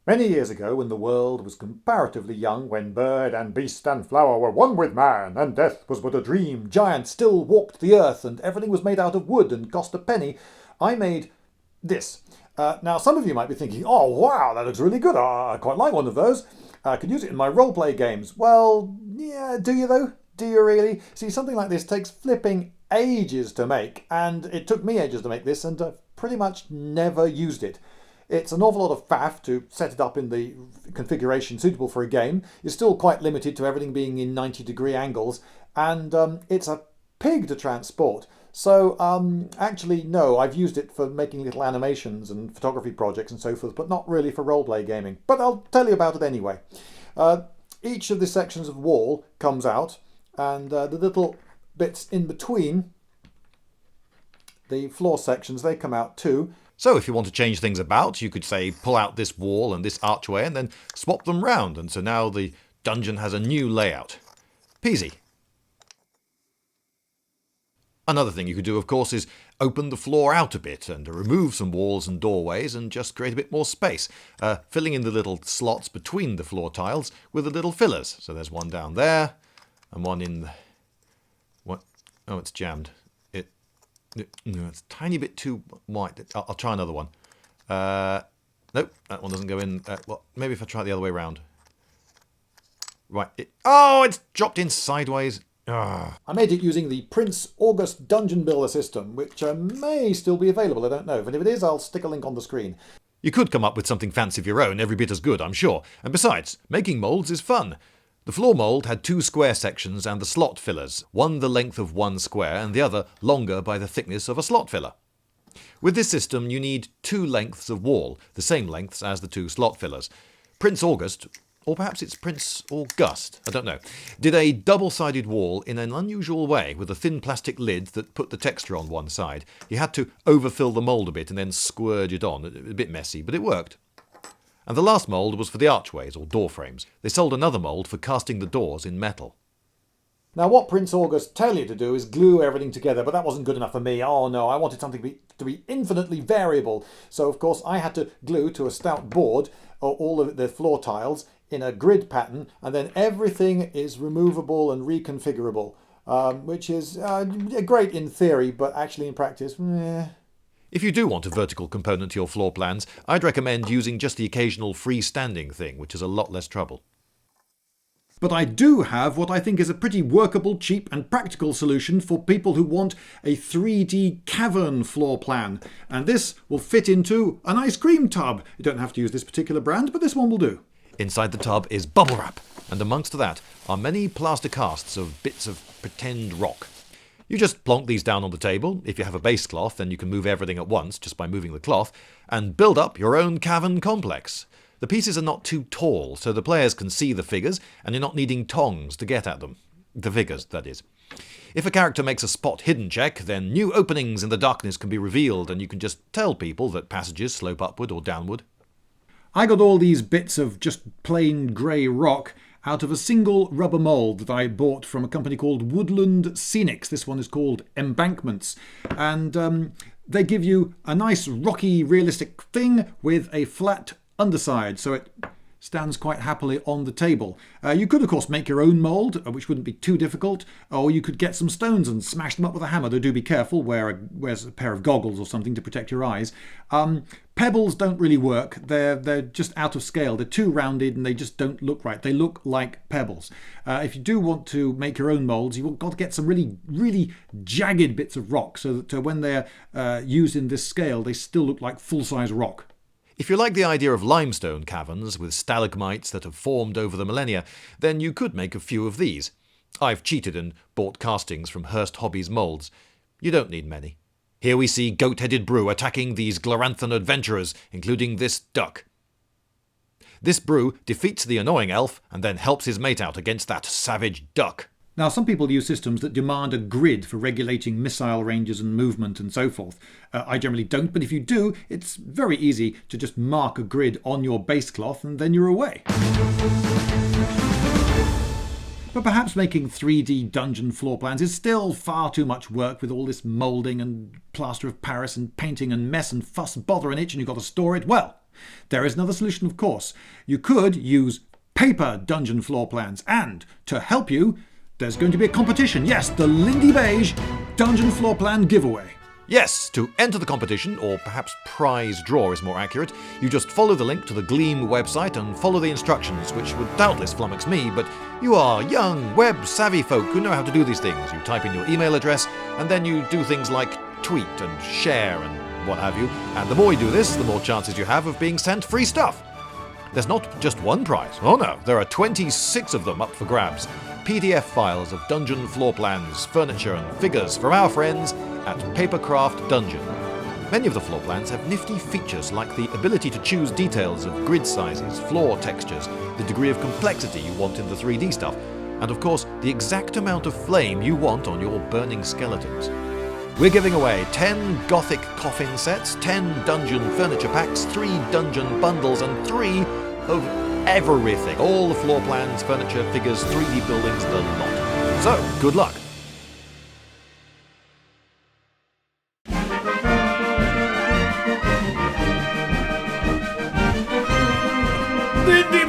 Many years ago, when the world was comparatively young, when bird and beast and flower were one with man, and death was but a dream, giants still walked the earth, and everything was made out of wood and cost a penny, I made this. Now, some of you might be thinking, oh wow, that looks really good, I quite like one of those. I could use it in my roleplay games. Well, yeah, do you though? Do you really? See, something like this takes flipping ages to make, and it took me ages to make this, and I've pretty much never used it. It's an awful lot of faff to set it up in the configuration suitable for a game. You're still quite limited to everything being in 90-degree angles, and it's a pig to transport. So actually, no, I've used it for making little animations and photography projects and so forth, but not really for roleplay gaming. But I'll tell you about it anyway. Each of the sections of wall comes out, and the little bits in between the floor sections, they come out too. So if you want to change things about, you could say pull out this wall and this archway and then swap them round, and so now the dungeon has a new layout. Peasy. Another thing you could do, of course, is open the floor out a bit and remove some walls and doorways and just create a bit more space, filling in the little slots between the floor tiles with the little fillers. So there's one down there and one in... What? Oh, it's jammed. No, it's a tiny bit too white. I'll try another one. Nope, that one doesn't go in. Well, maybe if I try it the other way around. Right. Oh, it's dropped in sideways. Ah. I made it using the Prince August Dungeon Builder system, which may still be available, I don't know. And if it is, I'll stick a link on the screen. You could come up with something fancy of your own, every bit as good, I'm sure. And besides, making moulds is fun. The floor mould had two square sections and the slot fillers, one the length of one square and the other longer by the thickness of a slot filler. With this system you need two lengths of wall, the same lengths as the two slot fillers. Prince August, or perhaps it's Prince August, I don't know, did a double-sided wall in an unusual way with a thin plastic lid that put the texture on one side. You had to overfill the mould a bit and then squurge it on, a bit messy, but it worked. And the last mould was for the archways or door frames. They sold another mould for casting the doors in metal. Now what Prince August tell you to do is glue everything together, but that wasn't good enough for me. Oh no, I wanted something to be infinitely variable. So of course I had to glue to a stout board all of the floor tiles in a grid pattern, and then everything is removable and reconfigurable, which is great in theory, but actually in practice, meh. If you do want a vertical component to your floor plans, I'd recommend using just the occasional freestanding thing, which is a lot less trouble. But I do have what I think is a pretty workable, cheap and practical solution for people who want a 3D cavern floor plan. And this will fit into an ice cream tub. You don't have to use this particular brand, but this one will do. Inside the tub is bubble wrap, and amongst that are many plaster casts of bits of pretend rock. You just plonk these down on the table. If you have a base cloth, then you can move everything at once just by moving the cloth, and build up your own cavern complex. The pieces are not too tall, so the players can see the figures, and you're not needing tongs to get at them. The figures, that is. If a character makes a spot hidden check, then new openings in the darkness can be revealed, and you can just tell people that passages slope upward or downward. I got all these bits of just plain grey rock out of a single rubber mould that I bought from a company called Woodland Scenics. This one is called Embankments. And they give you a nice rocky realistic thing with a flat underside, so it stands quite happily on the table. You could of course make your own mould, which wouldn't be too difficult, or you could get some stones and smash them up with a hammer, though do be careful, wear a pair of goggles or something to protect your eyes. Pebbles don't really work, they're just out of scale, they're too rounded and they just don't look right, they look like pebbles. If you do want to make your own moulds, you've got to get some really jagged bits of rock, so that when they're used in this scale they still look like full-size rock. If you like the idea of limestone caverns with stalagmites that have formed over the millennia, then you could make a few of these. I've cheated and bought castings from Hearst Hobbies moulds. You don't need many. Here we see goat-headed brew attacking these Gloranthan adventurers, including this duck. This brew defeats the annoying elf and then helps his mate out against that savage duck. Now, some people use systems that demand a grid for regulating missile ranges and movement and so forth. I generally don't, but if you do, it's very easy to just mark a grid on your base cloth and then you're away. But perhaps making 3D dungeon floor plans is still far too much work with all this moulding and plaster of Paris and painting and mess and fuss, bother and itch, and you've got to store it. Well, There is another solution, of course. You could use paper dungeon floor plans, and to help you, there's going to be a competition. Yes, the Lindybeige dungeon floor plan giveaway. Yes, to enter the competition, or perhaps prize draw is more accurate, you just follow the link to the Gleam website and follow the instructions, which would doubtless flummox me, but you are young, web-savvy folk who know how to do these things. You type in your email address, and then you do things like tweet and share and what have you, and the more you do this, the more chances you have of being sent free stuff. There's not just one prize. Oh no, there are 26 of them up for grabs. PDF files of dungeon floor plans, furniture and figures from our friends at Papercraft Dungeons. Many of the floor plans have nifty features like the ability to choose details of grid sizes, floor textures, the degree of complexity you want in the 3D stuff, and of course the exact amount of flame you want on your burning skeletons. We're giving away 10 Gothic coffin sets, 10 dungeon furniture packs, 3 dungeon bundles, and 3 of everything. All the floor plans, furniture, figures, 3D buildings, the lot. So, good luck. Lindy